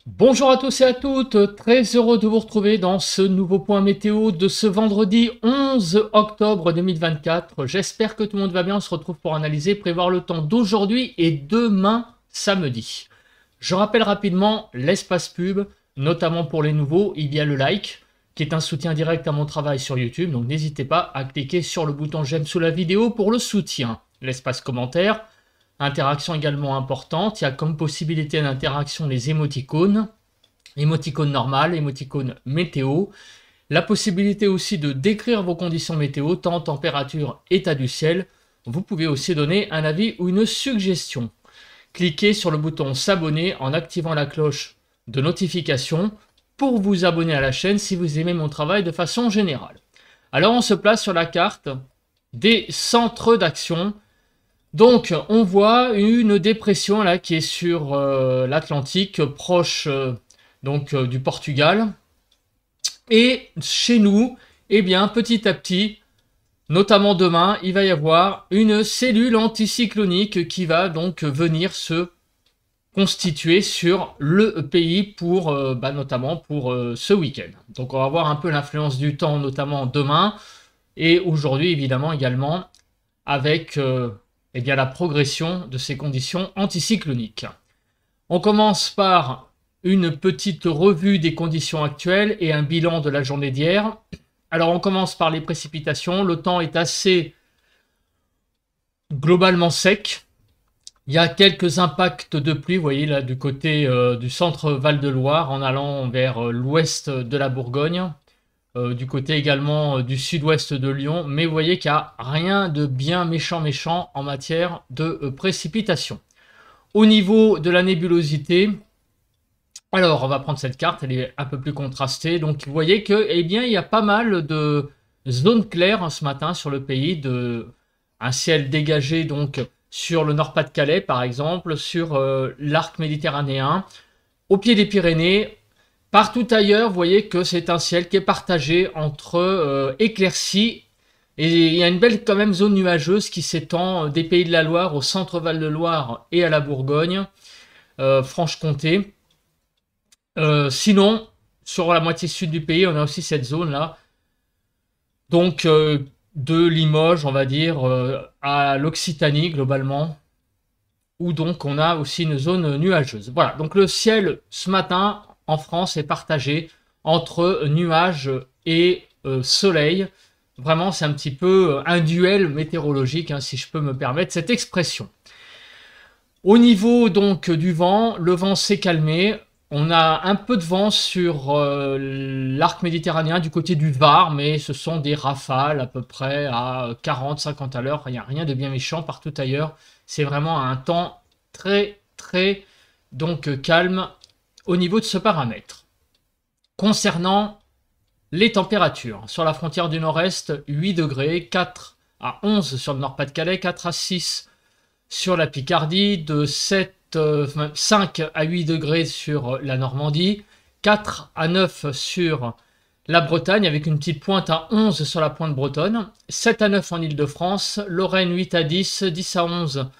Bonjour à tous et à toutes, très heureux de vous retrouver dans ce nouveau point météo de ce vendredi 11 octobre 2024. J'espère que tout le monde va bien, on se retrouve pour analyser, prévoir le temps d'aujourd'hui et demain samedi. Je rappelle rapidement l'espace pub, notamment pour les nouveaux, il y a le like, qui est un soutien direct à mon travail sur YouTube, donc n'hésitez pas à cliquer sur le bouton j'aime sous la vidéo pour le soutien. L'espace commentaire, interaction également importante. Il y a comme possibilité d'interaction les émoticônes. Émoticône normal, émoticône météo. La possibilité aussi de décrire vos conditions météo, temps, température, état du ciel. Vous pouvez aussi donner un avis ou une suggestion. Cliquez sur le bouton s'abonner en activant la cloche de notification pour vous abonner à la chaîne si vous aimez mon travail de façon générale. Alors on se place sur la carte des centres d'action. Donc, on voit une dépression là qui est sur l'Atlantique, proche du Portugal. Et chez nous, eh bien, petit à petit, notamment demain, il va y avoir une cellule anticyclonique qui va donc venir se constituer sur le pays pour, notamment pour ce week-end. Donc, on va voir un peu l'influence du temps, notamment demain, et aujourd'hui, évidemment, également, avec la progression de ces conditions anticycloniques. On commence par une petite revue des conditions actuelles et un bilan de la journée d'hier. Alors on commence par les précipitations. Le temps est assez globalement sec. Il y a quelques impacts de pluie, vous voyez là du côté du centre Val-de-Loire en allant vers l'ouest de la Bourgogne. Du côté également du sud-ouest de Lyon, mais vous voyez qu'il n'y a rien de bien méchant en matière de précipitation. Au niveau de la nébulosité, alors on va prendre cette carte, elle est un peu plus contrastée, donc vous voyez que, eh bien, il y a pas mal de zones claires ce matin sur le pays, un ciel dégagé donc sur le Nord-Pas-de-Calais par exemple, sur l'arc méditerranéen, au pied des Pyrénées. Partout ailleurs, vous voyez que c'est un ciel qui est partagé entre éclaircies et il y a une belle quand même zone nuageuse qui s'étend des Pays de la Loire au centre Val-de-Loire et à la Bourgogne, Franche-Comté. Sinon, sur la moitié sud du pays, on a aussi cette zone-là. Donc, de Limoges, on va dire, à l'Occitanie globalement, où donc on a aussi une zone nuageuse. Voilà, donc le ciel ce matin en France est partagé entre nuages et soleil. Vraiment, c'est un petit peu un duel météorologique, hein, si je peux me permettre cette expression. Au niveau donc du vent, le vent s'est calmé. On a un peu de vent sur l'arc méditerranéen du côté du Var, mais ce sont des rafales à peu près à 40-50 à l'heure. Il n'y a rien de bien méchant partout ailleurs. C'est vraiment un temps très donc calme au niveau de ce paramètre. Concernant les températures, sur la frontière du nord-est, 8 degrés, 4 à 11 sur le Nord-Pas-de-Calais, 4 à 6 sur la Picardie, de 5 à 8 degrés sur la Normandie, 4 à 9 sur la Bretagne, avec une petite pointe à 11 sur la pointe bretonne, 7 à 9 en Île-de-France, Lorraine 8 à 10, 10 à 11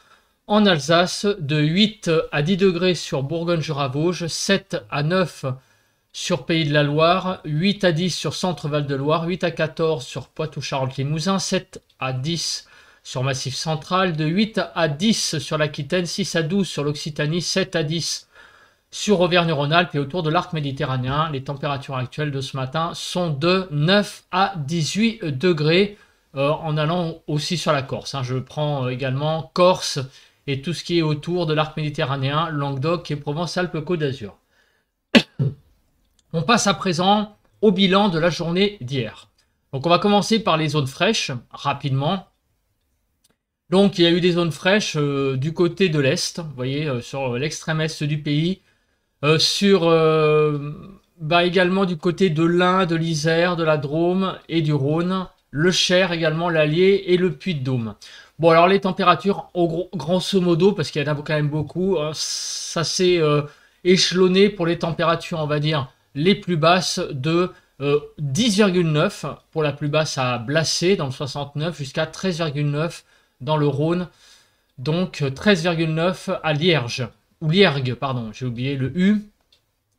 en Alsace, de 8 à 10 degrés sur Bourgogne-Jura-Vosges, 7 à 9 sur Pays de la Loire, 8 à 10 sur Centre-Val de Loire, 8 à 14 sur Poitou-Charentes-Limousin, 7 à 10 sur Massif Central, de 8 à 10 sur l'Aquitaine, 6 à 12 sur l'Occitanie, 7 à 10 sur Auvergne-Rhône-Alpes et autour de l'arc méditerranéen. Les températures actuelles de ce matin sont de 9 à 18 degrés en allant aussi sur la Corse. Hein. Je prends également Corse et tout ce qui est autour de l'arc méditerranéen, Languedoc et Provence-Alpes-Côte d'Azur. On passe à présent au bilan de la journée d'hier. Donc on va commencer par les zones fraîches, rapidement. Donc il y a eu des zones fraîches du côté de l'Est, vous voyez, sur l'extrême Est du pays, également du côté de l'Ain, de l'Isère, de la Drôme et du Rhône, le Cher également, l'Allier et le Puy-de-Dôme. Bon, alors les températures, grosso modo, parce qu'il y en a quand même beaucoup, hein, ça s'est échelonné pour les températures, on va dire, les plus basses de 10,9 pour la plus basse à Blacé dans le 69 jusqu'à 13,9 dans le Rhône, donc 13,9 à Lierge, ou Liergue, pardon, j'ai oublié le U,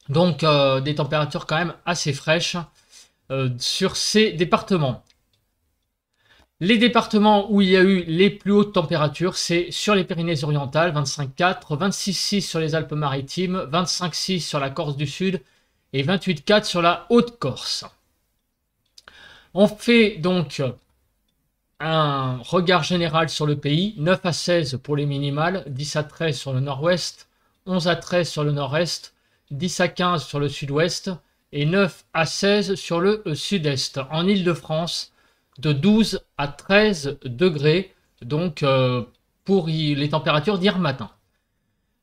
Donc des températures quand même assez fraîches sur ces départements. Les départements où il y a eu les plus hautes températures, c'est sur les Pyrénées-Orientales, 25,4, 26,6 sur les Alpes-Maritimes, 25,6 sur la Corse du Sud et 28,4 sur la Haute-Corse. On fait donc un regard général sur le pays, 9 à 16 pour les minimales, 10 à 13 sur le nord-ouest, 11 à 13 sur le nord-est, 10 à 15 sur le sud-ouest et 9 à 16 sur le sud-est. En Île-de-France, de 12 à 13 degrés, donc pour les températures d'hier matin.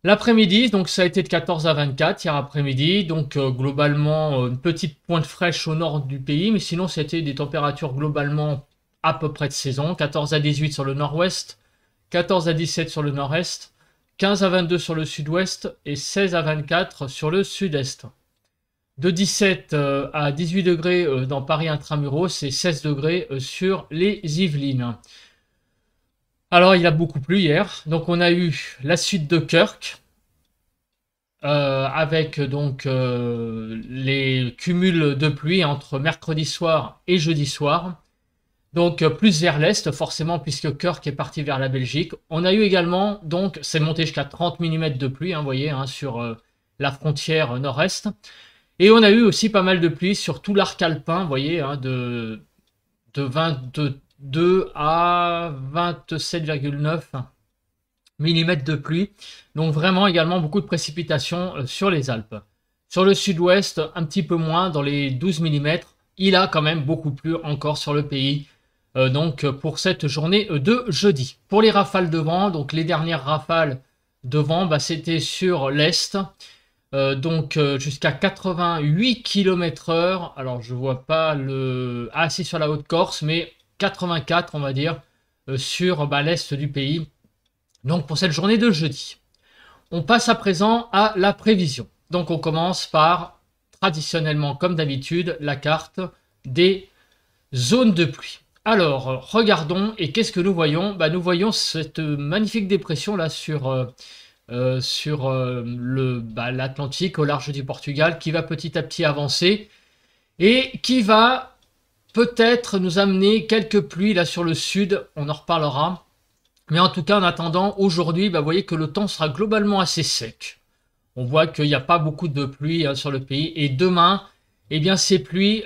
L'après-midi, donc ça a été de 14 à 24 hier après-midi, donc globalement une petite pointe fraîche au nord du pays, mais sinon c'était des températures globalement à peu près de saison, 14 à 18 sur le nord-ouest, 14 à 17 sur le nord-est, 15 à 22 sur le sud-ouest et 16 à 24 sur le sud-est. De 17 à 18 degrés dans Paris intramuros et 16 degrés sur les Yvelines. Alors il a beaucoup plu hier, donc on a eu la suite de Kirk, avec donc les cumuls de pluie entre mercredi soir et jeudi soir. Donc plus vers l'est forcément puisque Kirk est parti vers la Belgique. On a eu également, donc c'est monté jusqu'à 30 mm de pluie, hein, vous voyez, hein, sur la frontière nord-est. Et on a eu aussi pas mal de pluie sur tout l'arc alpin, vous voyez, hein, de 22 à 27,9 mm de pluie. Donc vraiment également beaucoup de précipitations sur les Alpes. Sur le sud-ouest, un petit peu moins, dans les 12 mm. Il a quand même beaucoup plu encore sur le pays. Donc pour cette journée de jeudi. Pour les rafales de vent, donc les dernières rafales de vent, bah, c'était sur l'est. Donc jusqu'à 88 km/h. Alors je vois pas le... Ah si, sur la Haute-Corse, mais 84 on va dire sur l'est du pays. Donc pour cette journée de jeudi. On passe à présent à la prévision. Donc on commence par, traditionnellement comme d'habitude, la carte des zones de pluie. Alors regardons, et qu'est-ce que nous voyons? Nous voyons cette magnifique dépression là sur l'Atlantique au large du Portugal qui va petit à petit avancer et qui va peut-être nous amener quelques pluies là sur le sud, on en reparlera. Mais en tout cas en attendant, aujourd'hui, vous voyez que le temps sera globalement assez sec. On voit qu'il n'y a pas beaucoup de pluie sur le pays et demain, eh bien ces pluies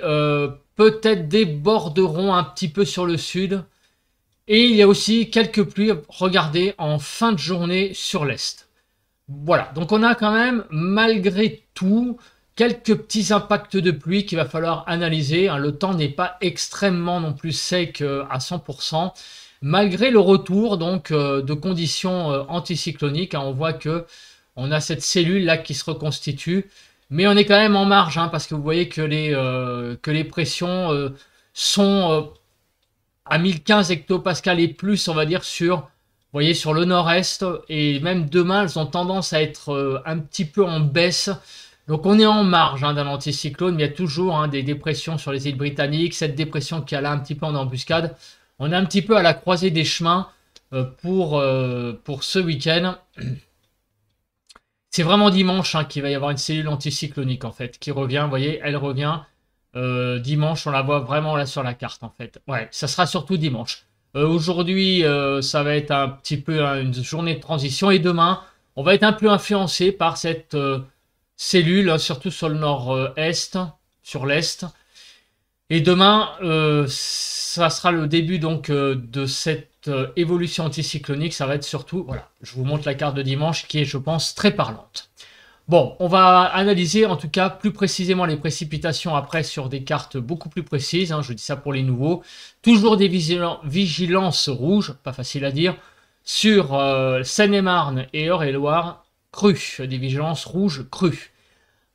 peut-être déborderont un petit peu sur le sud. Et il y a aussi quelques pluies, regardez, en fin de journée sur l'est. Voilà, donc on a quand même, malgré tout, quelques petits impacts de pluie qu'il va falloir analyser. Le temps n'est pas extrêmement non plus sec à 100%, malgré le retour donc de conditions anticycloniques. On voit que on a cette cellule là qui se reconstitue, mais on est quand même en marge, parce que vous voyez que les pressions sont à 1015 hectopascales et plus, on va dire, sur le nord-est, et même demain, elles ont tendance à être un petit peu en baisse. Donc on est en marge d'un anticyclone, mais il y a toujours des dépressions sur les îles britanniques, cette dépression qui est là un petit peu en embuscade. On est un petit peu à la croisée des chemins pour ce week-end. C'est vraiment dimanche qu'il va y avoir une cellule anticyclonique en fait, qui revient, vous voyez, elle revient. Dimanche, on la voit vraiment là sur la carte en fait. Ouais, ça sera surtout dimanche. Aujourd'hui, ça va être un petit peu une journée de transition et demain, on va être un peu influencé par cette cellule, surtout sur le nord-est, sur l'est. Et demain, ça sera le début donc de cette évolution anticyclonique. Ça va être surtout, voilà, je vous montre la carte de dimanche qui est, je pense, très parlante. Bon, on va analyser en tout cas plus précisément les précipitations après sur des cartes beaucoup plus précises. Je dis ça pour les nouveaux. Toujours des vigilances rouges, pas facile à dire, sur Seine-et-Marne et Eure-et-Loire, crues, des vigilances rouges crues.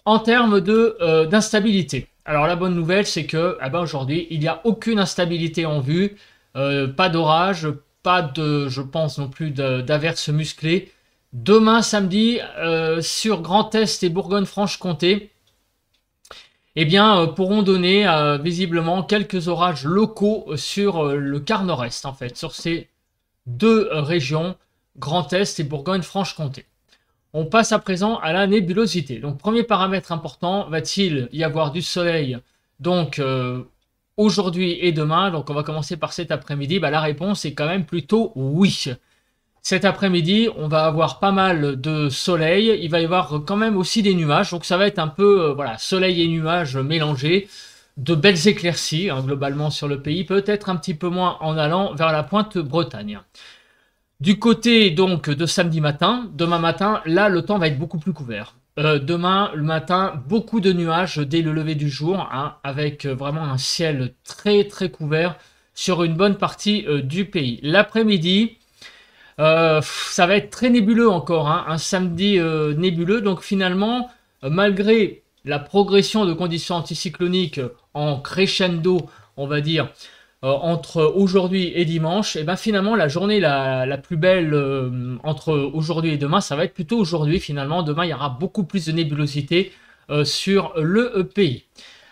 En termes d'instabilité, alors la bonne nouvelle c'est que aujourd'hui il n'y a aucune instabilité en vue, pas d'orage, pas de, je pense non plus d'averses musclées. Demain samedi, sur Grand Est et Bourgogne-Franche-Comté, eh bien, pourront donner visiblement quelques orages locaux sur le quart nord-est, en fait, sur ces deux régions, Grand Est et Bourgogne-Franche-Comté. On passe à présent à la nébulosité. Donc premier paramètre important, va-t-il y avoir du soleil donc aujourd'hui et demain? Donc on va commencer par cet après-midi. La réponse est quand même plutôt oui. Cet après-midi, on va avoir pas mal de soleil. Il va y avoir quand même aussi des nuages. Donc ça va être un peu voilà, soleil et nuages mélangés. De belles éclaircies globalement sur le pays. Peut-être un petit peu moins en allant vers la pointe Bretagne. Du côté donc de samedi matin, demain matin, là le temps va être beaucoup plus couvert. Demain le matin, beaucoup de nuages dès le lever du jour, avec vraiment un ciel très très couvert sur une bonne partie du pays. L'après-midi, ça va être très nébuleux encore, un samedi nébuleux. Donc finalement, malgré la progression de conditions anticycloniques en crescendo, on va dire, entre aujourd'hui et dimanche, et ben finalement la journée la plus belle entre aujourd'hui et demain, ça va être plutôt aujourd'hui finalement. Demain, il y aura beaucoup plus de nébulosité sur le pays.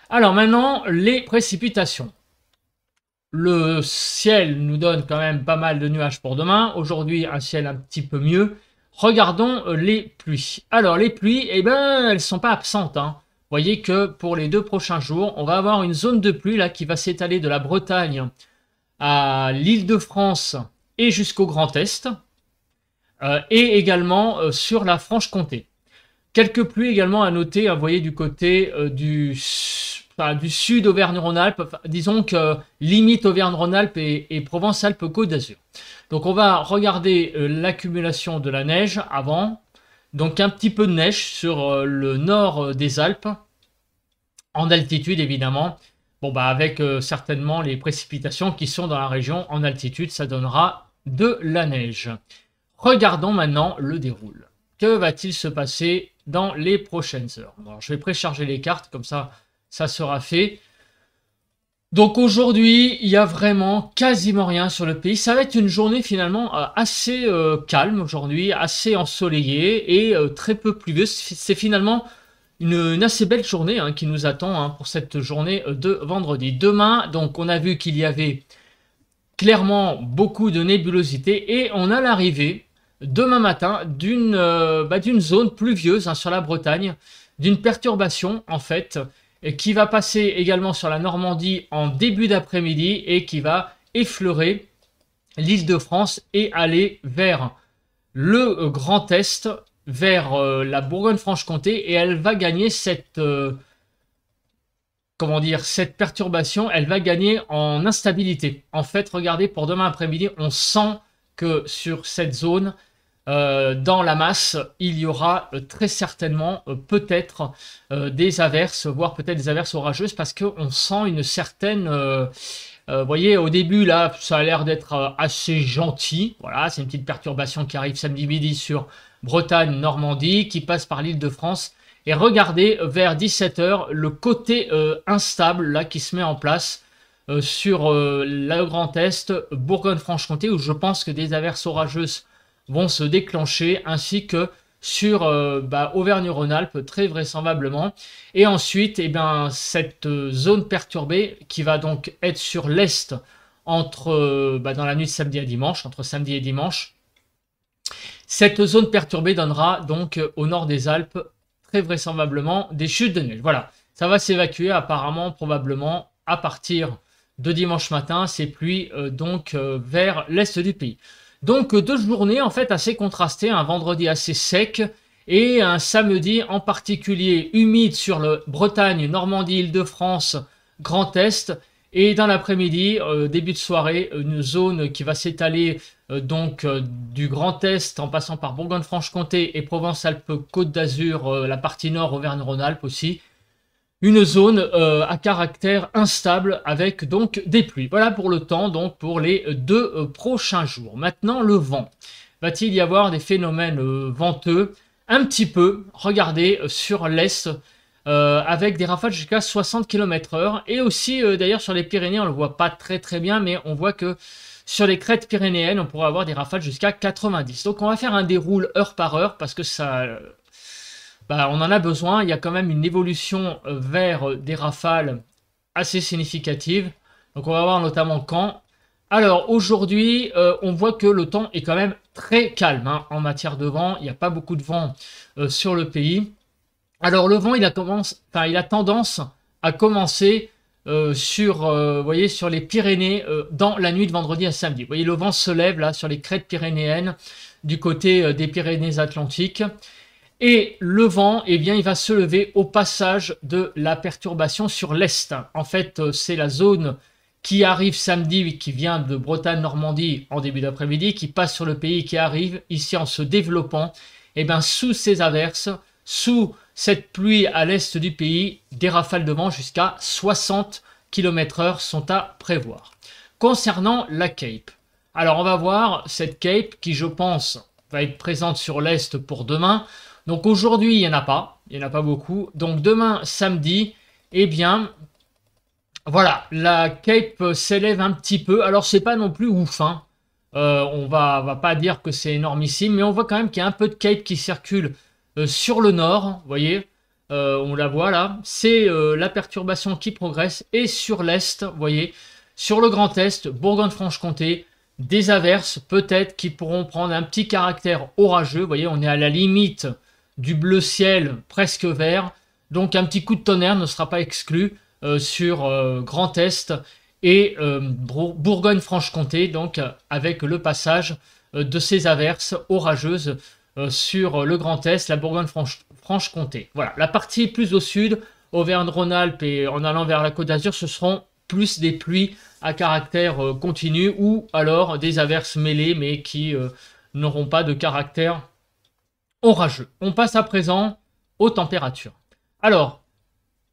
Alors maintenant, les précipitations. Le ciel nous donne quand même pas mal de nuages pour demain. Aujourd'hui, un ciel un petit peu mieux. Regardons les pluies. Alors les pluies, eh ben, elles ne sont pas absentes. Vous voyez que pour les 2 prochains jours, on va avoir une zone de pluie là qui va s'étaler de la Bretagne à l'Île-de-France et jusqu'au Grand Est. Et également sur la Franche-Comté. Quelques pluies également à noter, vous voyez, du côté du sud Auvergne-Rhône-Alpes, disons que limite Auvergne-Rhône-Alpes et Provence-Alpes-Côte d'Azur. Donc on va regarder l'accumulation de la neige avant. Donc un petit peu de neige sur le nord des Alpes, en altitude évidemment. Bon avec certainement les précipitations qui sont dans la région en altitude, ça donnera de la neige. Regardons maintenant le déroule. Que va-t-il se passer dans les prochaines heures? Bon, je vais précharger les cartes, comme ça sera fait. Donc aujourd'hui, il y a vraiment quasiment rien sur le pays. Ça va être une journée finalement assez calme aujourd'hui, assez ensoleillée et très peu pluvieuse. C'est finalement une assez belle journée qui nous attend pour cette journée de vendredi. Demain, donc on a vu qu'il y avait clairement beaucoup de nébulosité et on a l'arrivée demain matin d'une zone pluvieuse sur la Bretagne, d'une perturbation en fait, qui va passer également sur la Normandie en début d'après-midi et qui va effleurer l'Île-de-France et aller vers le Grand Est, vers la Bourgogne-Franche-Comté, et elle va gagner cette perturbation, elle va gagner en instabilité. En fait, regardez, pour demain après-midi, on sent que sur cette zone, dans la masse, il y aura très certainement peut-être des averses, voire peut-être des averses orageuses, parce qu'on sent une certaine... vous voyez, au début, là, ça a l'air d'être assez gentil. Voilà, c'est une petite perturbation qui arrive samedi midi sur Bretagne, Normandie, qui passe par l'Île-de-France. Et regardez, vers 17 h, le côté instable, là, qui se met en place sur le Grand Est, Bourgogne-Franche-Comté, où je pense que des averses orageuses vont se déclencher, ainsi que sur Auvergne-Rhône-Alpes, très vraisemblablement. Et ensuite, cette zone perturbée qui va donc être sur l'est entre dans la nuit de samedi à dimanche, entre samedi et dimanche. Cette zone perturbée donnera donc au nord des Alpes très vraisemblablement des chutes de neige. Voilà, ça va s'évacuer apparemment, probablement à partir de dimanche matin, ces pluies vers l'est du pays. Donc 2 journées en fait assez contrastées, un vendredi assez sec et un samedi en particulier humide sur le Bretagne, Normandie, Île-de-France, Grand Est. Et dans l'après-midi, début de soirée, une zone qui va s'étaler du Grand Est en passant par Bourgogne-Franche-Comté et Provence-Alpes-Côte d'Azur, la partie nord, Auvergne-Rhône-Alpes aussi. Une zone à caractère instable avec donc des pluies. Voilà pour le temps, donc pour les 2 prochains jours. Maintenant, le vent. Va-t-il y avoir des phénomènes venteux? Un petit peu, regardez, sur l'est, avec des rafales jusqu'à 60 km/h. Et aussi, d'ailleurs, sur les Pyrénées, on ne le voit pas très très bien, mais on voit que sur les crêtes pyrénéennes, on pourrait avoir des rafales jusqu'à 90. Donc on va faire un déroule heure par heure, parce que ça... on en a besoin. Il y a quand même une évolution vers des rafales assez significatives. Donc on va voir notamment quand. Alors aujourd'hui, on voit que le temps est quand même très calme hein, en matière de vent. Il n'y a pas beaucoup de vent sur le pays. Alors le vent, il a tendance à commencer vous voyez, sur les Pyrénées dans la nuit de vendredi à samedi. Vous voyez, le vent se lève là sur les crêtes pyrénéennes du côté des Pyrénées-Atlantiques. Et le vent, eh bien, il va se lever au passage de la perturbation sur l'est. En fait, c'est la zone qui arrive samedi, qui vient de Bretagne-Normandie en début d'après-midi, qui passe sur le pays, qui arrive ici en se développant. Eh bien, sous ces averses, sous cette pluie à l'est du pays, des rafales de vent jusqu'à 60 km/h sont à prévoir. Concernant la Cape, alors on va voir cette Cape qui, je pense, va être présente sur l'est pour demain. Donc aujourd'hui, il n'y en a pas beaucoup. Donc demain, samedi, eh bien, voilà, la Cape s'élève un petit peu. Alors c'est pas non plus ouf, hein. On va pas dire que c'est énormissime, mais on voit quand même qu'il y a un peu de Cape qui circule sur le nord, vous voyez, on la voit là, c'est la perturbation qui progresse, et sur l'est, vous voyez, sur le Grand Est, Bourgogne-Franche-Comté, des averses peut-être qui pourront prendre un petit caractère orageux, vous voyez, on est à la limite du bleu ciel presque vert, donc un petit coup de tonnerre ne sera pas exclu sur Grand Est et Bourgogne-Franche-Comté, donc avec le passage de ces averses orageuses sur le Grand Est, la Bourgogne-Franche-Comté. Voilà, la partie plus au sud, Auvergne-Rhône-Alpes et en allant vers la Côte d'Azur, ce seront plus des pluies à caractère continu ou alors des averses mêlées mais qui n'auront pas de caractère orageux. On passe à présent aux températures. Alors,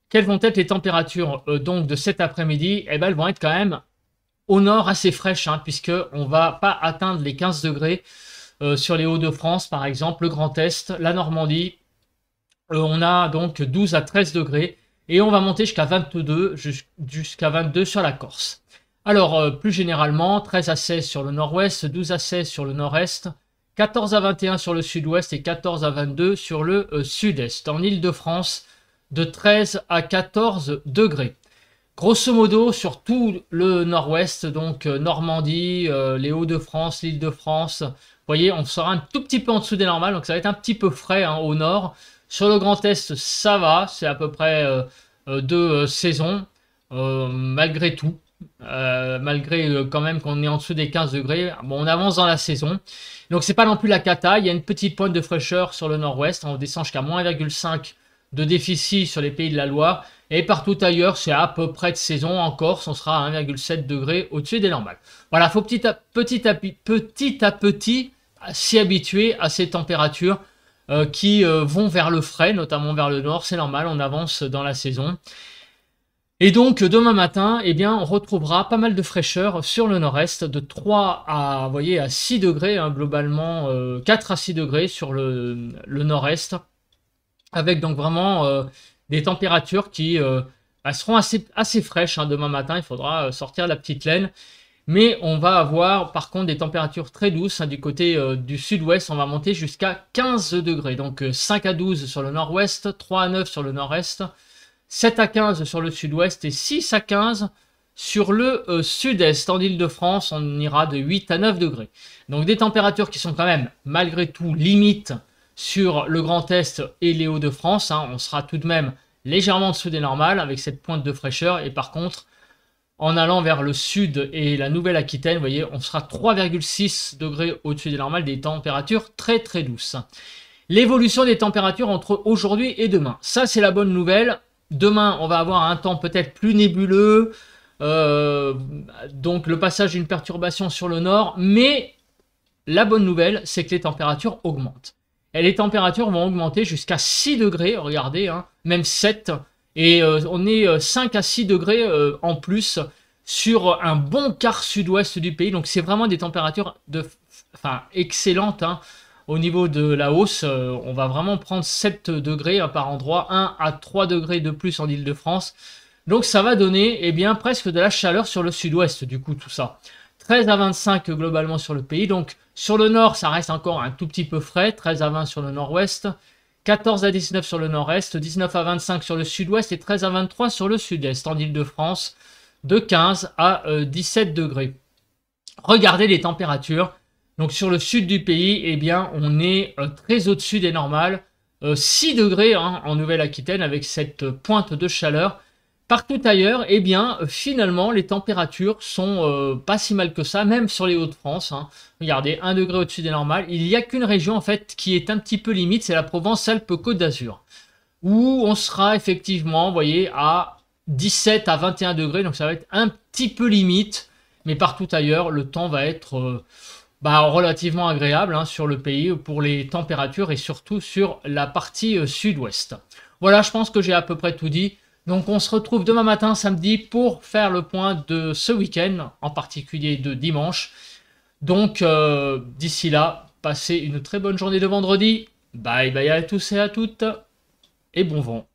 quelles vont être les températures donc de cet après-midi? Eh bien, elles vont être quand même au nord assez fraîches, hein, puisqu'on ne va pas atteindre les 15 degrés sur les Hauts-de-France, par exemple, le Grand Est, la Normandie. On a donc 12 à 13 degrés et on va monter jusqu'à 22, jusqu'à 22 sur la Corse. Alors, plus généralement, 13 à 16 sur le nord-ouest, 12 à 16 sur le nord-est, 14 à 21 sur le sud-ouest et 14 à 22 sur le sud-est. En Île-de-France, de 13 à 14 degrés. Grosso modo, sur tout le nord-ouest, donc Normandie, les Hauts-de-France, l'Île-de-France, vous voyez, on sera un tout petit peu en dessous des normales, donc ça va être un petit peu frais hein, au nord. Sur le Grand Est, ça va, c'est à peu près de saison, malgré tout. Malgré quand même qu'on est en dessous des 15 degrés, bon, on avance dans la saison. Donc c'est pas non plus la cata, il y a une petite pointe de fraîcheur sur le nord-ouest, on descend jusqu'à moins 1,5 de déficit sur les pays de la Loire. Et partout ailleurs, c'est à peu près de saison. En Corse, on sera à 1,7 degrés au-dessus des normales. Voilà, il faut petit à petit s'y habituer à ces températures qui vont vers le frais, notamment vers le nord. C'est normal, on avance dans la saison. Et donc, demain matin, eh bien, on retrouvera pas mal de fraîcheur sur le nord-est, de 3 à, vous voyez, à 6 degrés, hein, globalement, 4 à 6 degrés sur le nord-est, avec donc vraiment des températures qui seront assez fraîches hein, demain matin. Il faudra sortir la petite laine. Mais on va avoir par contre des températures très douces hein, du côté du sud-ouest. On va monter jusqu'à 15 degrés. Donc 5 à 12 sur le nord-ouest, 3 à 9 sur le nord-est, 7 à 15 sur le sud-ouest et 6 à 15 sur le sud-est. En Île-de-France, on ira de 8 à 9 degrés. Donc des températures qui sont quand même malgré tout limites sur le Grand Est et les Hauts-de-France. Hein. On sera tout de même légèrement en dessous des normales avec cette pointe de fraîcheur. Et par contre, en allant vers le sud et la Nouvelle-Aquitaine, vous voyez, on sera 3,6 degrés au-dessus des normales, des températures très très douces. L'évolution des températures entre aujourd'hui et demain. Ça, c'est la bonne nouvelle. Demain, on va avoir un temps peut-être plus nébuleux. Donc, le passage d'une perturbation sur le nord. Mais la bonne nouvelle, c'est que les températures augmentent. Et les températures vont augmenter jusqu'à 6 degrés. Regardez, hein, même 7. Et on est 5 à 6 degrés en plus sur un bon quart sud-ouest du pays. Donc c'est vraiment des températures excellentes hein. Au niveau de la hausse. On va vraiment prendre 7 degrés hein, par endroit, 1 à 3 degrés de plus en Île-de-France. Donc ça va donner eh bien, presque de la chaleur sur le sud-ouest du coup tout ça. 13 à 25 globalement sur le pays. Donc sur le nord ça reste encore un tout petit peu frais, 13 à 20 sur le nord-ouest. 14 à 19 sur le nord-est, 19 à 25 sur le sud-ouest et 13 à 23 sur le sud-est. En Île-de-France, de 15 à 17 degrés. Regardez les températures Donc sur le sud du pays, eh bien, on est très au-dessus des normales. 6 degrés hein, en Nouvelle-Aquitaine avec cette pointe de chaleur. Partout ailleurs, eh bien, finalement, les températures sont pas si mal que ça, même sur les Hauts-de-France. Hein. Regardez, 1 degré au-dessus des normales. Il n'y a qu'une région, en fait, qui est un petit peu limite, c'est la Provence-Alpes-Côte d'Azur, où on sera effectivement, vous voyez, à 17 à 21 degrés, donc ça va être un petit peu limite, mais partout ailleurs, le temps va être relativement agréable hein, sur le pays pour les températures et surtout sur la partie sud-ouest. Voilà, je pense que j'ai à peu près tout dit. Donc on se retrouve demain matin, samedi, pour faire le point de ce week-end, en particulier de dimanche. Donc d'ici là, passez une très bonne journée de vendredi. Bye bye à tous et à toutes, et bon vent.